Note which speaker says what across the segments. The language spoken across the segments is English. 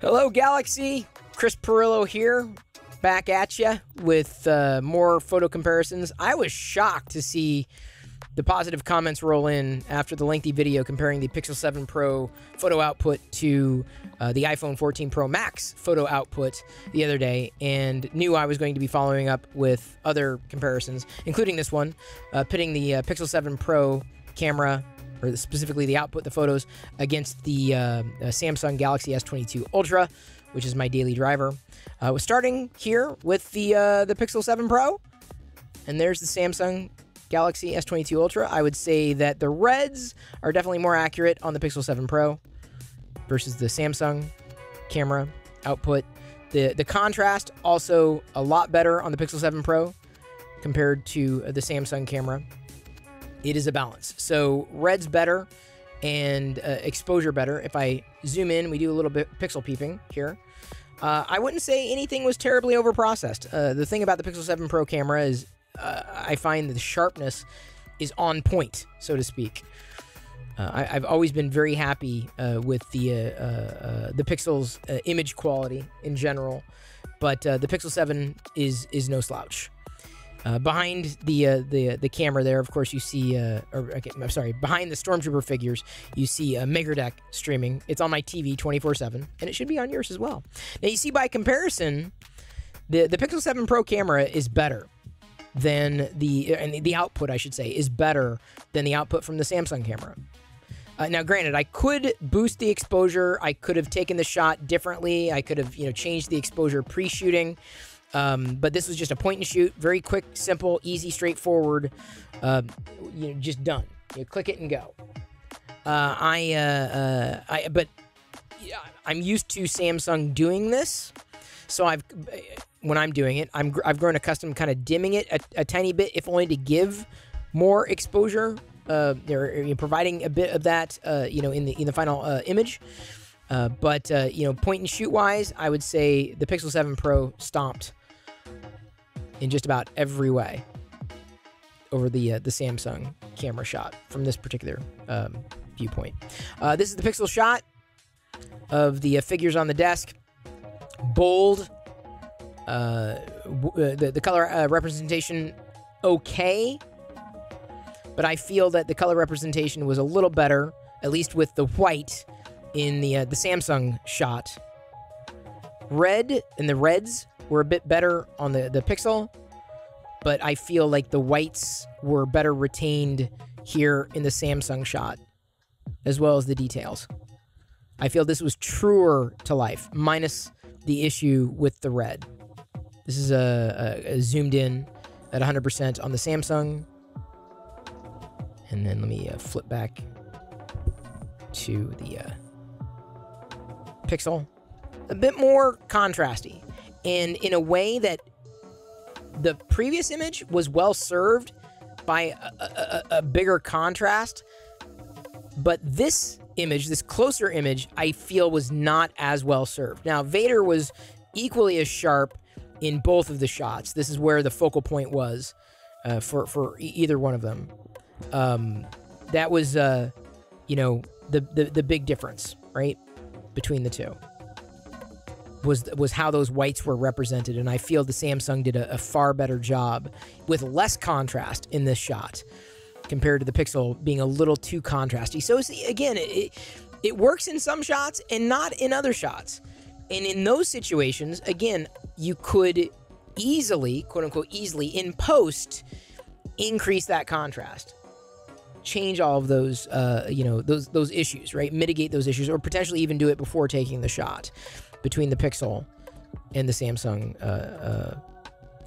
Speaker 1: Hello, Galaxy. Chris Pirillo here, back at you with more photo comparisons. I was shocked to see the positive comments roll in after the lengthy video comparing the Pixel 7 Pro photo output to the iPhone 14 Pro Max photo output the other day, and knew I was going to be following up with other comparisons, including this one, pitting the Pixel 7 Pro camera, or specifically the output, the photos, against the Samsung Galaxy S22 Ultra, which is my daily driver. We're starting here with the Pixel 7 Pro, and there's the Samsung Galaxy S22 Ultra. I would say that the reds are definitely more accurate on the Pixel 7 Pro versus the Samsung camera output. The contrast also a lot better on the Pixel 7 Pro compared to the Samsung camera. It is a balance. So red's better and exposure better. If I zoom in, we do a little bit pixel peeping here. I wouldn't say anything was terribly overprocessed. The thing about the Pixel 7 Pro camera is I find that the sharpness is on point, so to speak. I've always been very happy with the Pixel's image quality in general, but the Pixel 7 is no slouch. Behind the camera there, of course, you see, I'm sorry, behind the Stormtrooper figures, you see a Maker Deck streaming. It's on my TV 24/7, and it should be on yours as well. Now, you see, by comparison, the Pixel 7 Pro camera is better than the output, I should say, is better than the output from the Samsung camera. Now, granted, I could boost the exposure. I could have taken the shot differently. I could have, changed the exposure pre-shooting. But this was just a point and shoot, very quick, simple, easy, straightforward. Just done. You click it and go. But I'm used to Samsung doing this, so when I'm doing it, I've grown accustomed kind of dimming it a tiny bit, if only to give more exposure. They're providing a bit of that, in the final image. But point and shoot wise, I would say the Pixel 7 Pro stomped in just about every way over the Samsung camera shot from this particular viewpoint. This is the Pixel shot of the figures on the desk. Bold. The color representation okay, but I feel that the color representation was a little better, at least with the white in the Samsung shot. Red and the reds were a bit better on the Pixel, but I feel like the whites were better retained here in the Samsung shot, as well as the details. I feel this was truer to life, minus the issue with the red. This is a zoomed in at 100% on the Samsung. And then let me flip back to the Pixel. A bit more contrasty, and in a way that the previous image was well served by a bigger contrast, but this image, this closer image, I feel was not as well served. Now, Vader was equally as sharp in both of the shots. This is where the focal point was for either one of them. That was, the big difference, right, between the two. Was how those whites were represented, and I feel the Samsung did a far better job with less contrast in this shot compared to the Pixel being a little too contrasty. So again, it works in some shots and not in other shots. And in those situations, again, you could easily, quote unquote, easily in post increase that contrast, change all of those, those issues, right? Mitigate those issues, or potentially even do it before taking the shot between the Pixel and the Samsung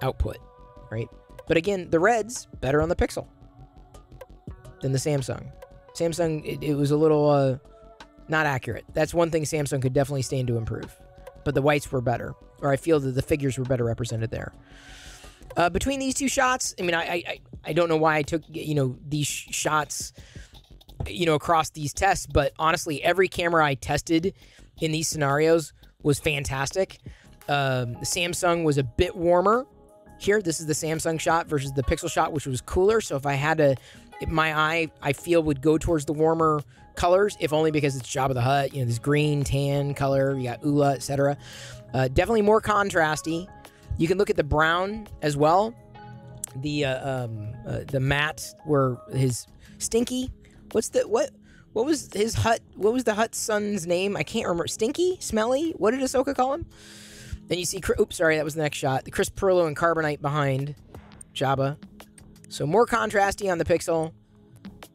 Speaker 1: output, right? But again, the reds better on the Pixel than the Samsung. Samsung, it was a little not accurate. That's one thing Samsung could definitely stand to improve. But the whites were better, or I feel that the figures were better represented there. Between these two shots, I mean, I don't know why I took, these shots, across these tests, but honestly, every camera I tested in these scenarios was fantastic. The Samsung was a bit warmer here. This is the Samsung shot versus the Pixel shot, which was cooler. So if I had to my eye, I feel, would go towards the warmer colors, if only because it's Jabba the Hutt. You know, this green, tan color. You got Ula, etc. Definitely more contrasty. You can look at the brown as well. The matte, where his Stinky. What was his Hutt? What was the Hutt son's name? I can't remember. Stinky? Smelly? What did Issaquah call him? And you see, oops, sorry, that was the next shot. The crisp Pirillo and carbonite behind Jabba. So more contrasty on the Pixel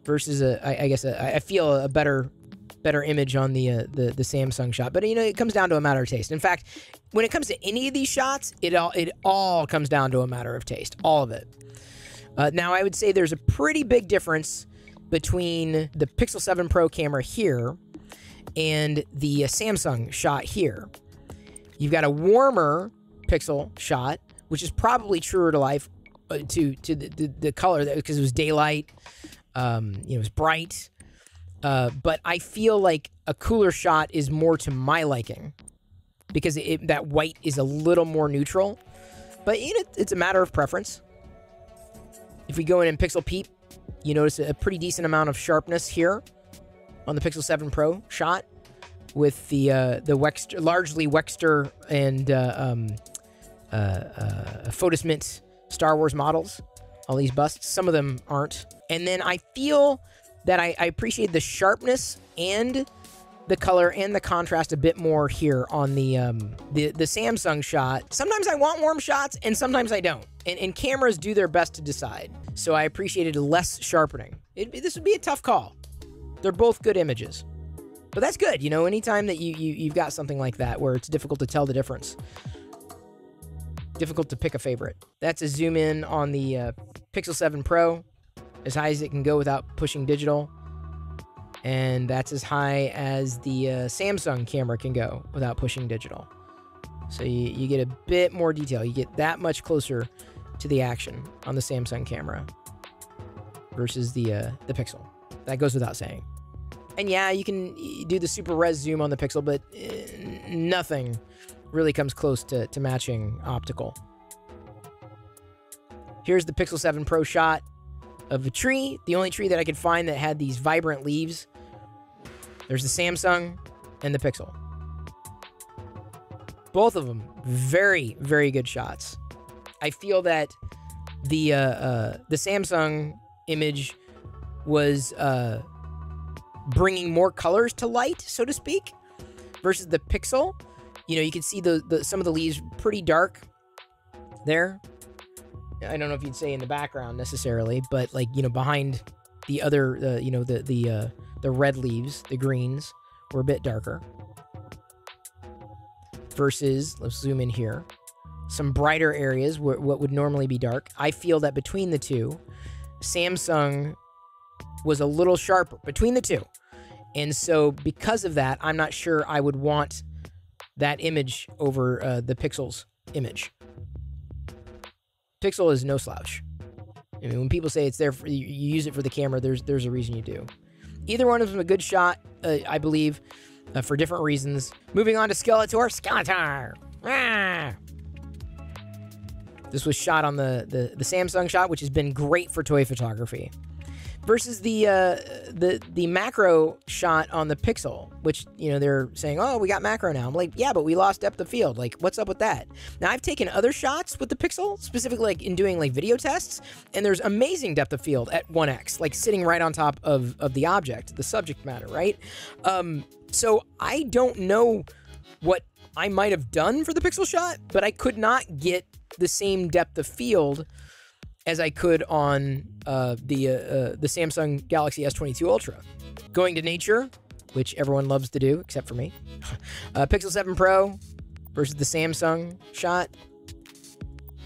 Speaker 1: versus I feel a better image on the Samsung shot. But you know, it comes down to a matter of taste. In fact, when it comes to any of these shots, it all comes down to a matter of taste, all of it. Now I would say there's a pretty big difference between the Pixel 7 Pro camera here and the Samsung shot here. You've got a warmer Pixel shot, which is probably truer to life to the color, because it was daylight, it was bright. But I feel like a cooler shot is more to my liking, because that white is a little more neutral. But it's a matter of preference. If we go in and pixel peep, you notice a pretty decent amount of sharpness here on the Pixel 7 Pro shot, with the Wexter, largely Wexter and Photosmint Star Wars models. All these busts, some of them aren't. And then I feel that I appreciate the sharpness and the color and the contrast a bit more here on the Samsung shot. Sometimes I want warm shots and sometimes I don't. And cameras do their best to decide. So I appreciated less sharpening. This would be a tough call. They're both good images. But that's good, you know, anytime that you've got something like that where it's difficult to tell the difference. Difficult to pick a favorite. That's a zoom in on the Pixel 7 Pro, as high as it can go without pushing digital. And that's as high as the Samsung camera can go without pushing digital. So you get a bit more detail. You get that much closer to the action on the Samsung camera versus the Pixel. That goes without saying. And yeah, you can do the super res zoom on the Pixel, but nothing really comes close to matching optical. Here's the Pixel 7 Pro shot of a tree, the only tree that I could find that had these vibrant leaves. There's the Samsung and the Pixel. Both of them very, very good shots. I feel that the Samsung image was bringing more colors to light, so to speak, versus the Pixel. You know, you can see some of the leaves pretty dark there. I don't know if you'd say in the background necessarily, but like, you know, behind the other, you know, the red leaves, the greens were a bit darker. Versus, let's zoom in here, some brighter areas where what would normally be dark. I feel that between the two, Samsung was a little sharper between the two. And so because of that, I'm not sure I would want that image over the Pixel's image. Pixel is no slouch. I mean, when people say it's there for you use it for the camera, there's a reason you do. Either one of them a good shot, I believe, for different reasons. Moving on to Skeletor. Ah! This was shot on the Samsung shot, which has been great for toy photography. Versus the macro shot on the Pixel, which, you know, they're saying, oh, we got macro now. I'm like, yeah, but we lost depth of field. Like, what's up with that? Now, I've taken other shots with the Pixel, specifically like in doing like video tests, and there's amazing depth of field at 1x, like sitting right on top of the object, the subject matter, right? So I don't know what I might have done for the Pixel shot, but I could not get the same depth of field as I could on the Samsung Galaxy S22 Ultra. Going to nature, which everyone loves to do, except for me. Pixel 7 Pro versus the Samsung shot.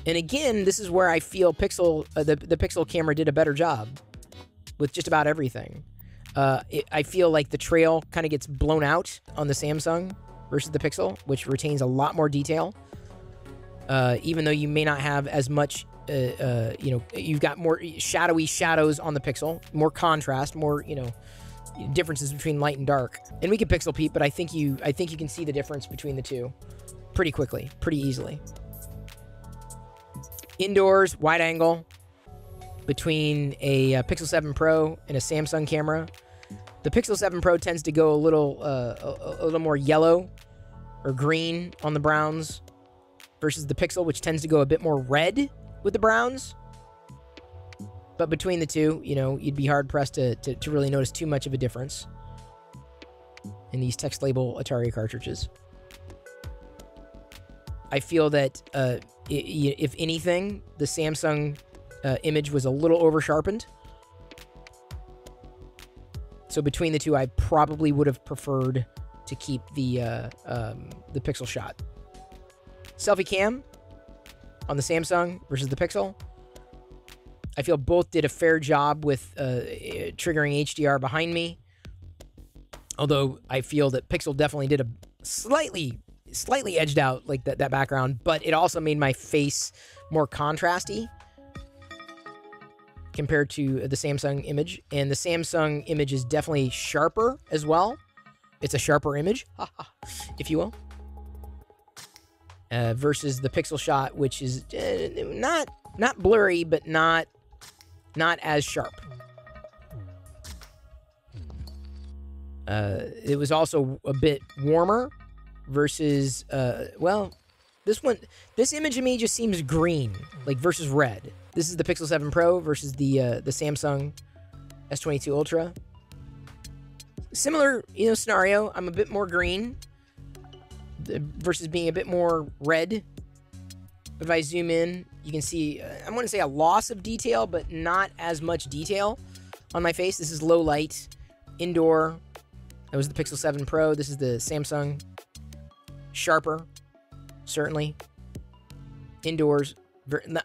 Speaker 1: And again, this is where I feel the Pixel camera did a better job with just about everything. I feel like the trail kind of gets blown out on the Samsung versus the Pixel, which retains a lot more detail. Even though you may not have as much, you know, you've got more shadowy shadows on the Pixel, more contrast, more, you know, differences between light and dark. And we can pixel peep, but I think you can see the difference between the two pretty quickly, pretty easily. Indoors, wide angle. between a Pixel 7 Pro and a Samsung camera. The Pixel 7 Pro tends to go a little more yellow or green on the browns versus the Pixel, which tends to go a bit more red with the browns. But between the two, you know, you'd be hard-pressed to really notice too much of a difference in these text label Atari cartridges. I feel that, if anything, the Samsung image was a little over-sharpened. So between the two, I probably would have preferred to keep the Pixel shot. Selfie cam on the Samsung versus the Pixel. I feel both did a fair job with triggering HDR behind me. Although I feel that Pixel definitely did a slightly edged out like that background, but it also made my face more contrasty compared to the Samsung image. And the Samsung image is definitely sharper as well. It's a sharper image, if you will. Versus the Pixel shot, which is not blurry, but not as sharp. It was also a bit warmer versus, well, this image of me just seems green, like versus red. This is the Pixel 7 Pro versus the Samsung S22 Ultra. Similar, you know, scenario. I'm a bit more green versus being a bit more red. If I zoom in, you can see, I wouldn't say a loss of detail, but not as much detail on my face. This is low light, indoor. That was the Pixel 7 Pro. This is the Samsung. Sharper, certainly. Indoors,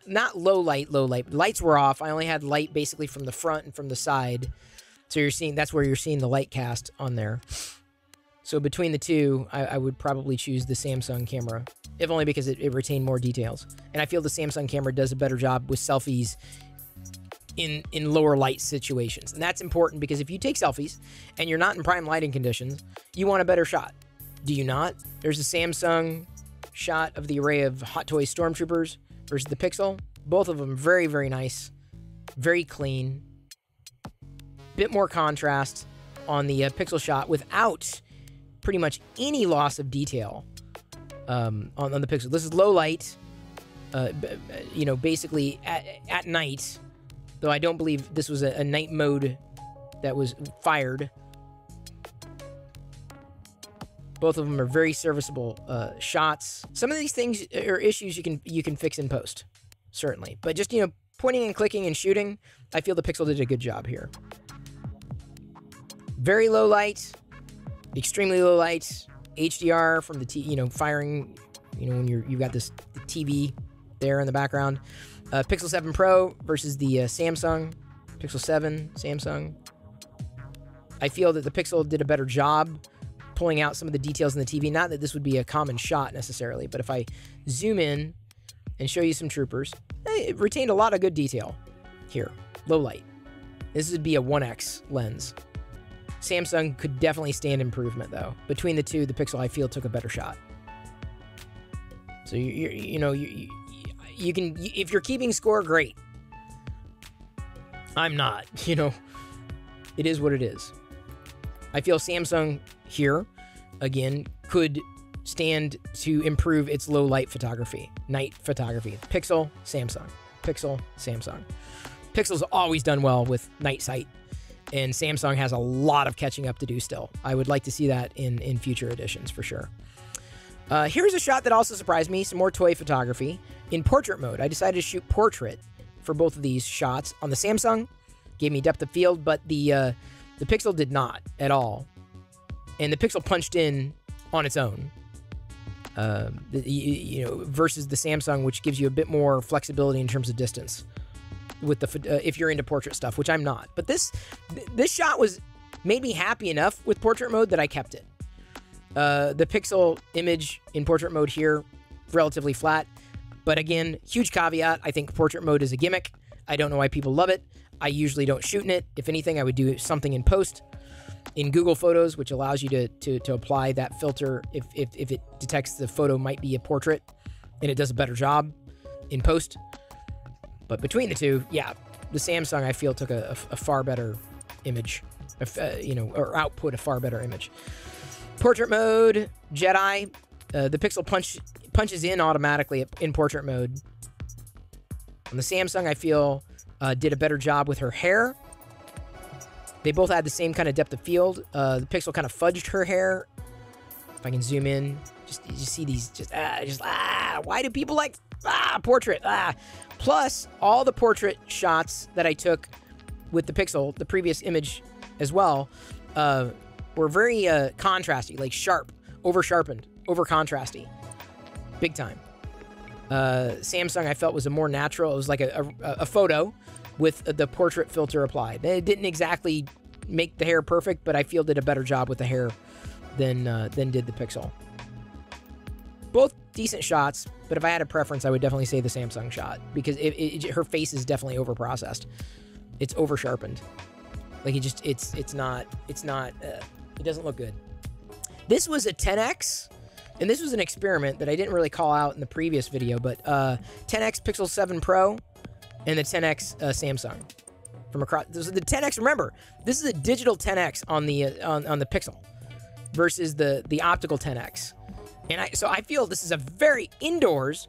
Speaker 1: not low light. Lights were off. I only had light basically from the front and from the side. So you're seeing, that's where you're seeing the light cast on there. So between the two, I would probably choose the Samsung camera, if only because it retained more details. And I feel the Samsung camera does a better job with selfies in lower light situations. And that's important because if you take selfies and you're not in prime lighting conditions, you want a better shot. Do you not? There's a Samsung shot of the array of Hot Toys Stormtroopers versus the Pixel. Both of them very, very nice. Very clean. Bit more contrast on the Pixel shot without pretty much any loss of detail on the Pixel. This is low light, you know, basically at night, though I don't believe this was a night mode that was fired. Both of them are very serviceable shots. Some of these things are issues you can fix in post, certainly. But just, you know, pointing and clicking and shooting, I feel the Pixel did a good job here. Very low light, extremely low light, HDR from the firing, you know, when you've got the TV there in the background. Pixel 7 Pro versus the Samsung. Pixel 7, Samsung. I feel that the Pixel did a better job pulling out some of the details in the TV. Not that this would be a common shot necessarily, but if I zoom in and show you some troopers, it retained a lot of good detail here. Low light. This would be a 1x lens. Samsung could definitely stand improvement, though. Between the two, the Pixel, I feel, took a better shot. So, you can, if you're keeping score, great. I'm not, you know. It is what it is. I feel Samsung here, again, could stand to improve its low light photography, night photography. Pixel, Samsung. Pixel, Samsung. Pixel's always done well with night sight. And Samsung has a lot of catching up to do still. I would like to see that in future editions for sure. Here's a shot that also surprised me. Some more toy photography. In portrait mode, I decided to shoot portrait for both of these shots. On the Samsung, gave me depth of field, but the Pixel did not at all. And the Pixel punched in on its own. You know, versus the Samsung, which gives you a bit more flexibility in terms of distance. With the if you're into portrait stuff, which I'm not. But this shot made me happy enough with portrait mode that I kept it. The Pixel image in portrait mode here, relatively flat. But again, huge caveat, I think portrait mode is a gimmick. I don't know why people love it. I usually don't shoot in it. If anything, I would do something in post. In Google Photos, which allows you to apply that filter if it detects the photo might be a portrait, and it does a better job in post. But between the two, yeah, the Samsung, I feel, took a far better image, or output a far better image. Portrait mode, Jedi. The Pixel punches in automatically in portrait mode. On the Samsung, I feel, did a better job with her hair. They both had the same kind of depth of field. The Pixel kind of fudged her hair. If I can zoom in, you see these, why do people like, portrait, Plus, all the portrait shots that I took with the Pixel, the previous image as well, were very contrasty, like sharp, over-sharpened, over-contrasty. Big time. Samsung, I felt, was a more natural. It was like a photo with the portrait filter applied. It didn't exactly make the hair perfect, but I feel did a better job with the hair than did the Pixel. Both decent shots, but if I had a preference, I would definitely say the Samsung shot, because her face is definitely over-processed. It's over-sharpened. Like, it doesn't look good. This was a 10X, and this was an experiment that I didn't really call out in the previous video, but 10X Pixel 7 Pro and the 10X Samsung from across. This is the 10X. Remember, this is a digital 10X on the Pixel versus the optical 10X, and so I feel this is a very indoors,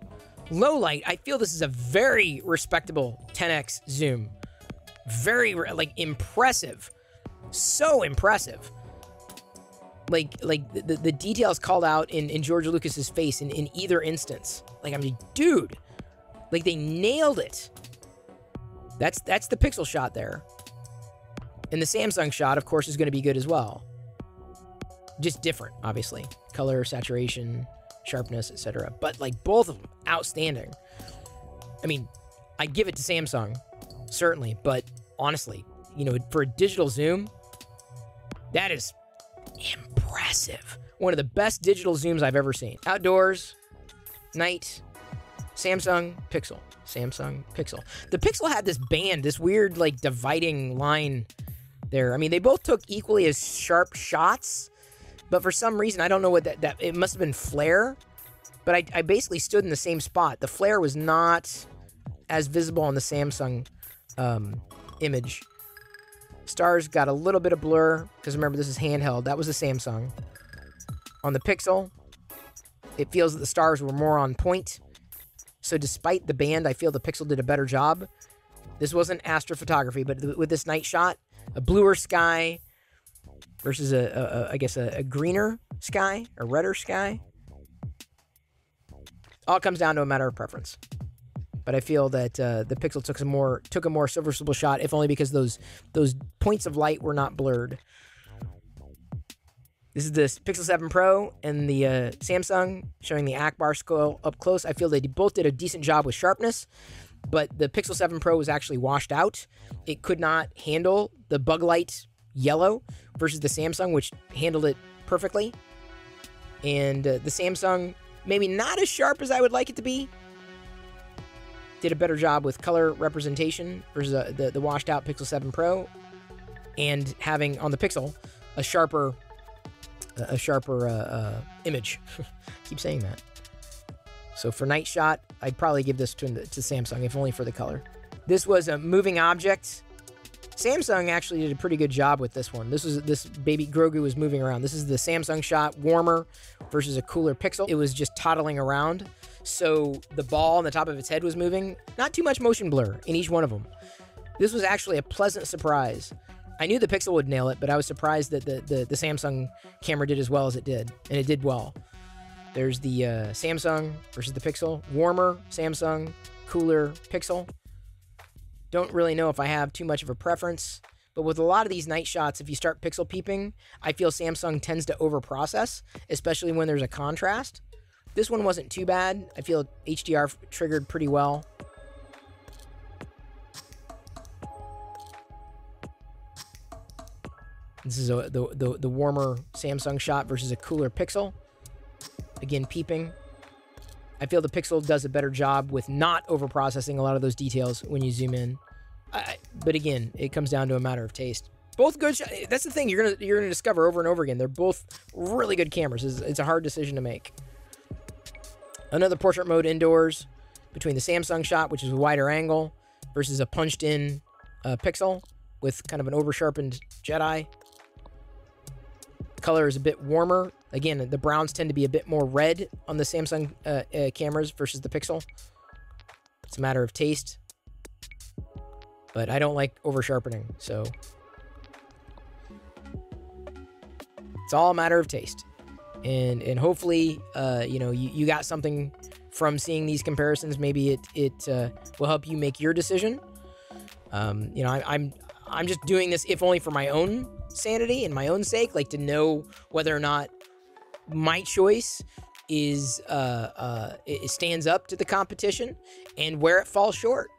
Speaker 1: low light. I feel this is a very respectable 10X zoom. Very like impressive, so impressive. Like the details called out in George Lucas's face in either instance. Like, I mean, dude, like they nailed it. That's the Pixel shot there. And the Samsung shot, of course, is going to be good as well. Just different, obviously. Color, saturation, sharpness, etc. But like both of them, outstanding. I mean, I give it to Samsung, certainly, but honestly, for a digital zoom, that is impressive. One of the best digital zooms I've ever seen. Outdoors, night, Samsung, Pixel. Samsung, Pixel. The Pixel had this band, this weird, like, dividing line there. I mean, they both took equally as sharp shots, but for some reason, I don't know what that it must have been flare, but I basically stood in the same spot. The flare was not as visible on the Samsung image. Stars got a little bit of blur, because remember, this is handheld. That was the Samsung. On the Pixel, it feels that the stars were more on point. So despite the band, I feel the Pixel did a better job. This wasn't astrophotography, but with this night shot, a bluer sky versus I guess a greener sky, a redder sky. All comes down to a matter of preference. But I feel that the Pixel took a more serviceable shot, if only because those points of light were not blurred. This is the Pixel 7 Pro and the Samsung, showing the Akbar scale up close. I feel they both did a decent job with sharpness, but the Pixel 7 Pro was actually washed out. It could not handle the bug light yellow versus the Samsung, which handled it perfectly. And the Samsung, maybe not as sharp as I would like it to be, did a better job with color representation versus the washed out Pixel 7 Pro, and having on the Pixel a sharper image. Keep saying that. So for night shot, I'd probably give this to Samsung, if only for the color. This was a moving object. Samsung actually did a pretty good job with this one. This baby Grogu was moving around. This is the Samsung shot, warmer versus a cooler Pixel. It was just toddling around. So the ball on the top of its head was moving. Not too much motion blur in each one of them. This was actually a pleasant surprise. I knew the Pixel would nail it, but I was surprised that the Samsung camera did as well as it did. And it did well. There's the Samsung versus the Pixel. Warmer Samsung, cooler Pixel. Don't really know if I have too much of a preference. But with a lot of these night shots, if you start pixel peeping, I feel Samsung tends to overprocess, especially when there's a contrast. This one wasn't too bad. I feel HDR triggered pretty well. This is the warmer Samsung shot versus a cooler Pixel. Again, peeping. I feel the Pixel does a better job with not overprocessing a lot of those details when you zoom in. But again, it comes down to a matter of taste. Both good. That's the thing you're gonna discover over and over again. They're both really good cameras. It's a hard decision to make. Another portrait mode indoors between the Samsung shot, which is a wider angle, versus a punched in pixel with kind of an over-sharpened Jedi. Color is a bit warmer. Again, the browns tend to be a bit more red on the Samsung cameras versus the Pixel. It's a matter of taste. But I don't like over-sharpening, so it's all a matter of taste. And hopefully, you know, you got something from seeing these comparisons. Maybe it will help you make your decision. You know, I'm just doing this if only for my own sanity and my own sake, like to know whether or not my choice is it stands up to the competition and where it falls short.